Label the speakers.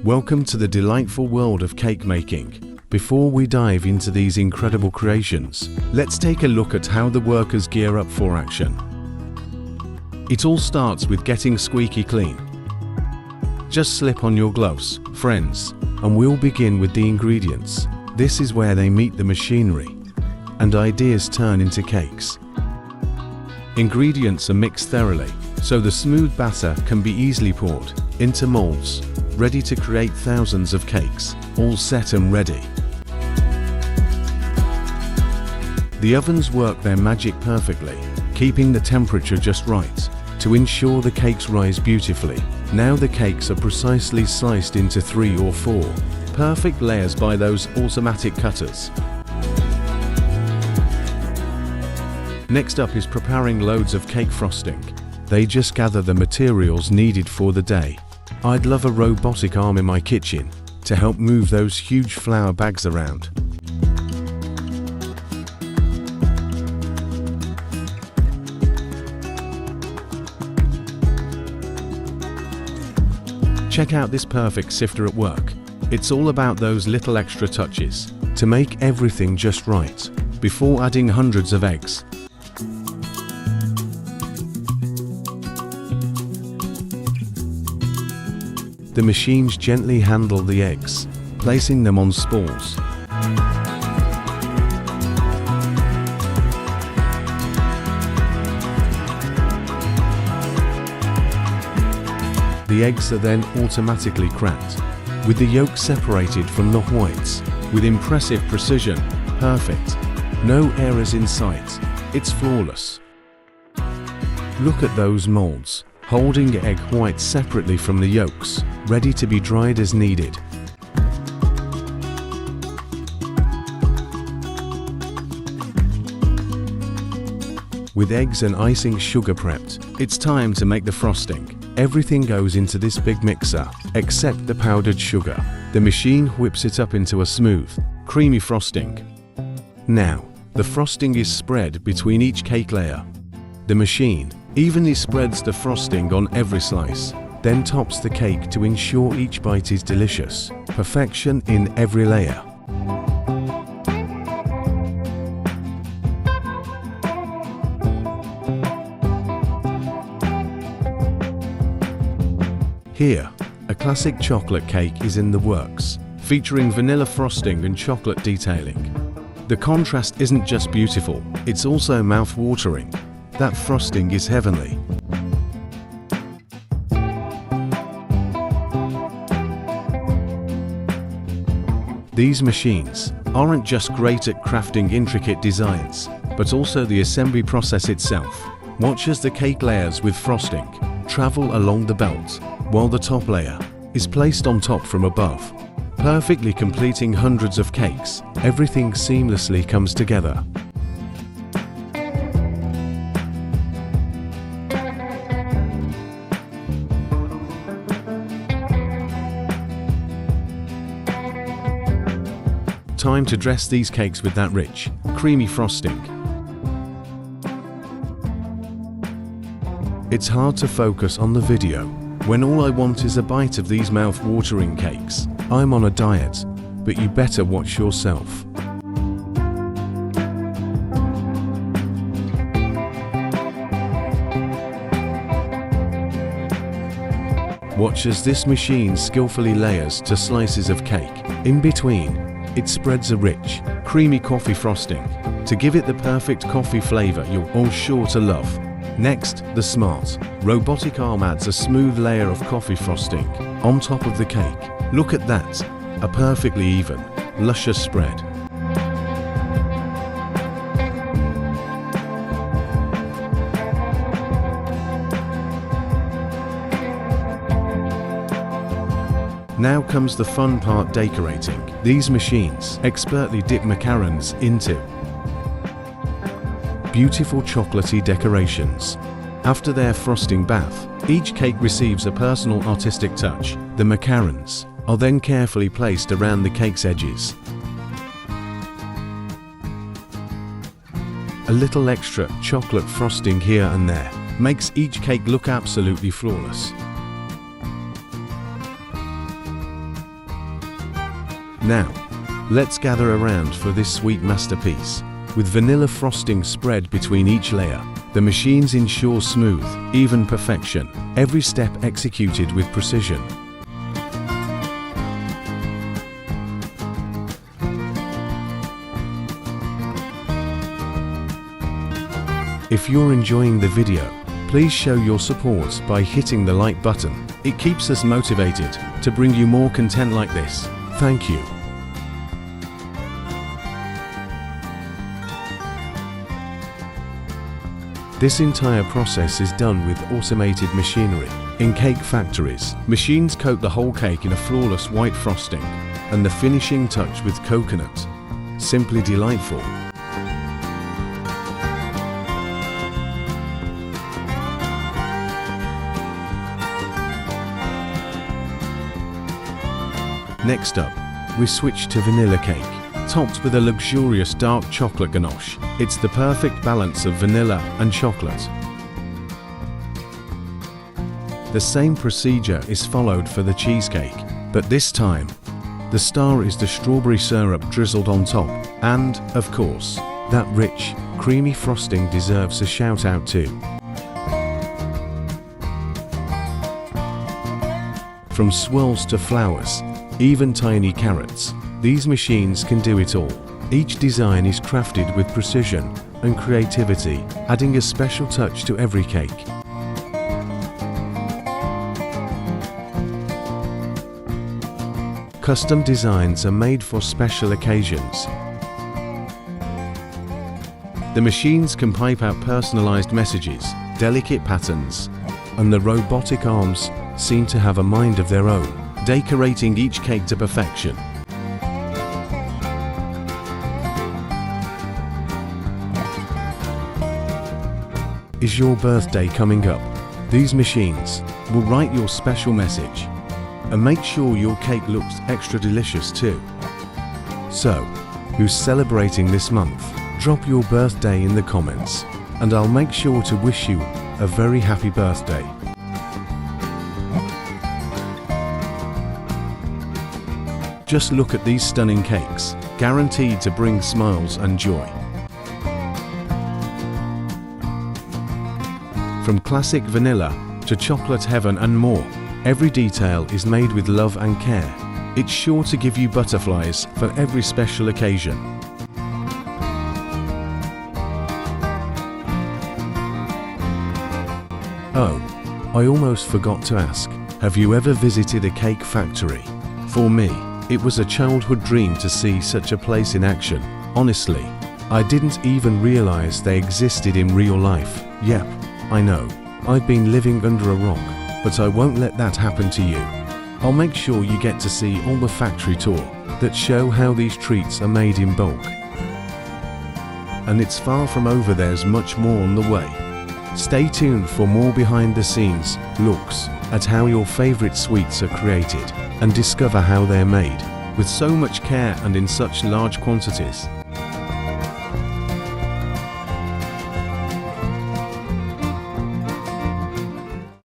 Speaker 1: Welcome to the delightful world of cake making. Before we dive into these incredible creations, let's take a look at how the workers gear up for action. It all starts with getting squeaky clean. Just slip on your gloves, friends, and we'll begin with the ingredients. This is where they meet the machinery, and ideas turn into cakes. Ingredients are mixed thoroughly, so the smooth batter can be easily poured into molds, ready to create thousands of cakes, all set and ready. The ovens work their magic perfectly, keeping the temperature just right to ensure the cakes rise beautifully. Now the cakes are precisely sliced into 3 or 4 perfect layers by those automatic cutters. Next up is preparing loads of cake frosting. They just gather the materials needed for the day. I'd love a robotic arm in my kitchen to help move those huge flour bags around. Check out this perfect sifter at work. It's all about those little extra touches to make everything just right before adding hundreds of eggs. The machines gently handle the eggs, placing them on spools. The eggs are then automatically cracked, with the yolks separated from the whites, with impressive precision. Perfect. No errors in sight. It's flawless. Look at those molds, holding egg whites separately from the yolks, ready to be dried as needed. With eggs and icing sugar prepped, it's time to make the frosting. Everything goes into this big mixer, except the powdered sugar. The machine whips it up into a smooth, creamy frosting. Now, the frosting is spread between each cake layer. The machine evenly spreads the frosting on every slice, then tops the cake to ensure each bite is delicious. Perfection in every layer. Here, a classic chocolate cake is in the works, featuring vanilla frosting and chocolate detailing. The contrast isn't just beautiful, it's also mouth-watering. That frosting is heavenly. These machines aren't just great at crafting intricate designs, but also the assembly process itself. Watch as the cake layers with frosting travel along the belt, while the top layer is placed on top from above, perfectly completing hundreds of cakes. Everything seamlessly comes together. Time to dress these cakes with that rich, creamy frosting. It's hard to focus on the video when all I want is a bite of these mouth-watering cakes. I'm on a diet, but you better watch yourself. Watch as this machine skillfully layers to slices of cake. In between, it spreads a rich, creamy coffee frosting to give it the perfect coffee flavor you're all sure to love. Next, the smart, robotic arm adds a smooth layer of coffee frosting on top of the cake. Look at that, a perfectly even, luscious spread. Now comes the fun part, decorating. These machines expertly dip macarons into beautiful chocolatey decorations. After their frosting bath, each cake receives a personal artistic touch. The macarons are then carefully placed around the cake's edges. A little extra chocolate frosting here and there makes each cake look absolutely flawless. Now, let's gather around for this sweet masterpiece. With vanilla frosting spread between each layer, the machines ensure smooth, even perfection, every step executed with precision. If you're enjoying the video, please show your support by hitting the like button. It keeps us motivated to bring you more content like this. Thank you. This entire process is done with automated machinery. In cake factories, machines coat the whole cake in a flawless white frosting, and the finishing touch with coconut. Simply delightful. Next up, we switch to vanilla cake, topped with a luxurious dark chocolate ganache. It's the perfect balance of vanilla and chocolate. The same procedure is followed for the cheesecake, but this time, the star is the strawberry syrup drizzled on top, and, of course, that rich, creamy frosting deserves a shout out too. From swirls to flowers, even tiny carrots, these machines can do it all. Each design is crafted with precision and creativity, adding a special touch to every cake. Custom designs are made for special occasions. The machines can pipe out personalized messages, delicate patterns, and the robotic arms seem to have a mind of their own, decorating each cake to perfection. Is your birthday coming up? These machines will write your special message and make sure your cake looks extra delicious too. So, who's celebrating this month? Drop your birthday in the comments and I'll make sure to wish you a very happy birthday. Just look at these stunning cakes, guaranteed to bring smiles and joy. From classic vanilla to chocolate heaven and more, every detail is made with love and care. It's sure to give you butterflies for every special occasion. Oh, I almost forgot to ask, have you ever visited a cake factory? For me, it was a childhood dream to see such a place in action. Honestly, I didn't even realize they existed in real life. Yep, I know, I've been living under a rock, but I won't let that happen to you. I'll make sure you get to see all the factory tour that show how these treats are made in bulk. And it's far from over, there's much more on the way. Stay tuned for more behind the scenes looks at how your favorite sweets are created and discover how they're made with so much care and in such large quantities.